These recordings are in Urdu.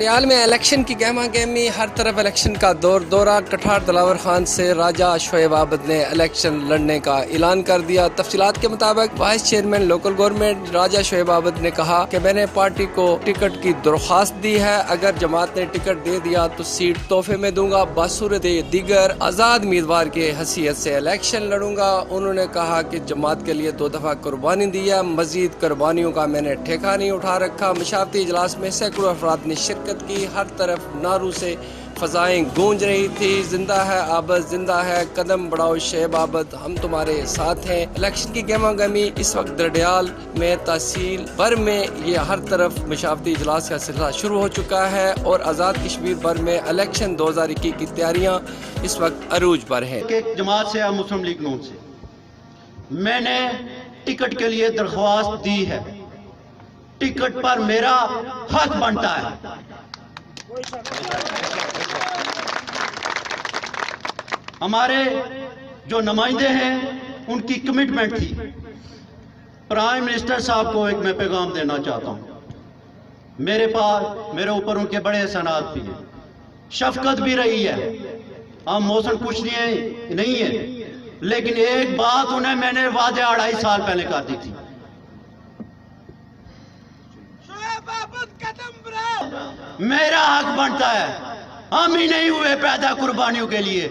دردیال میں الیکشن کی گہما گہمی، ہر طرف الیکشن کا دورہ۔ کٹھار دلاور خان سے راجہ شعیب عابد نے الیکشن لڑنے کا اعلان کر دیا۔ تفصیلات کے مطابق وائس چیئرمین لوکل گورنمنٹ راجہ شعیب عابد نے کہا کہ میں نے پارٹی کو ٹکٹ کی درخواست دی ہے، اگر جماعت نے ٹکٹ دے دیا تو سیٹ تحفے میں دوں گا، بصورت دیگر آزاد امیدوار کی حیثیت سے الیکشن لڑوں گا۔ انہوں نے کہا کہ جماعت کے لیے 2 دفعہ قربانی دی ہے، مزید قربانیوں کا میں نے ٹھیکہ نہیں اٹھا رکھا۔ مشاورتی اجلاس میں سینکڑوں افراد نے شرکت کی، ہر طرف نعروں سے فضائیں گونج رہی تھی، زندہ ہے عابد، زندہ ہے، قدم بڑھاؤ شعیب عابد، ہم تمہارے ساتھ ہیں۔ الیکشن کی گہما گہمی اس وقت دردیال میں تحصیل بھر میں یہ ہر طرف مشاورتی اجلاس کا سلسلہ شروع ہو چکا ہے اور آزاد کشمیر بھر میں الیکشن 2021 کی تیاریاں اس وقت عروج پر ہیں۔ جماعت سے مسلم لیگ نون سے میں نے ٹکٹ کے لیے درخواست دی ہے، ٹکٹ پر میرا حق بنتا ہے۔ ہمارے جو نمائندے ہیں ان کی کمٹمنٹ تھی۔ پرائم منسٹر صاحب کو ایک میں پیغام دینا چاہتا ہوں، میرے اوپر ان کے بڑے احسانات بھی ہیں، شفقت بھی رہی ہے، ہم موسن کچھ نہیں ہے، لیکن ایک بات انہیں میں نے وعدے 2.5 سال پہلے کر دی تھی، میرا حق بنتا ہے، ہم ہی نہیں ہوئے پیدا قربانیوں کے لیے،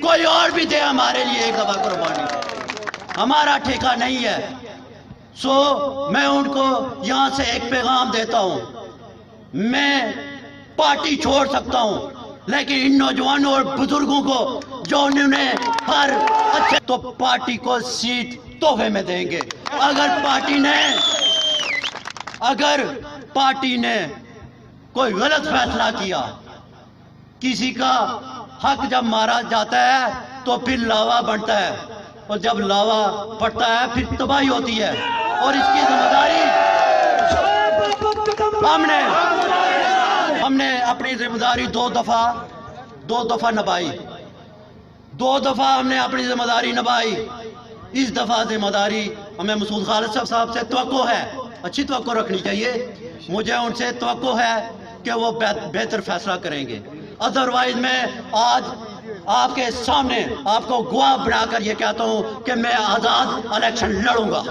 کوئی اور بھی دے ہمارے لیے 1 دفعہ قربانی، ہمارا ٹھیکہ نہیں ہے۔ میں ان کو یہاں سے ایک پیغام دیتا ہوں، میں پارٹی چھوڑ سکتا ہوں لیکن ان نوجوانوں اور بزرگوں کو جو انہوں نے ہر اچھے تو پارٹی کو سیٹ تحفے میں دیں گے۔ اگر پارٹی نے کوئی غلط فیصلہ کیا، کسی کا حق جب مارا جاتا ہے تو پھر لاوا بنتا ہے، اور جب لاوا پڑتا ہے پھر تباہی ہوتی ہے، اور اس کی ذمہ داری ہم نے اپنی ذمہ داری 2 دفعہ نبھائی، 2 دفعہ ہم نے اپنی ذمہ داری نبھائی۔ اس دفعہ ذمہ داری ہمیں مسعود خالد صاحب سے توقع ہے، اچھی توقع رکھنی چاہیے، مجھے ان سے توقع ہے کہ وہ بہتر فیصلہ کریں گے۔ ادروائز میں آج آپ کے سامنے آپ کو گواہ بنا کر یہ کہتا ہوں کہ میں آزاد الیکشن لڑوں گا۔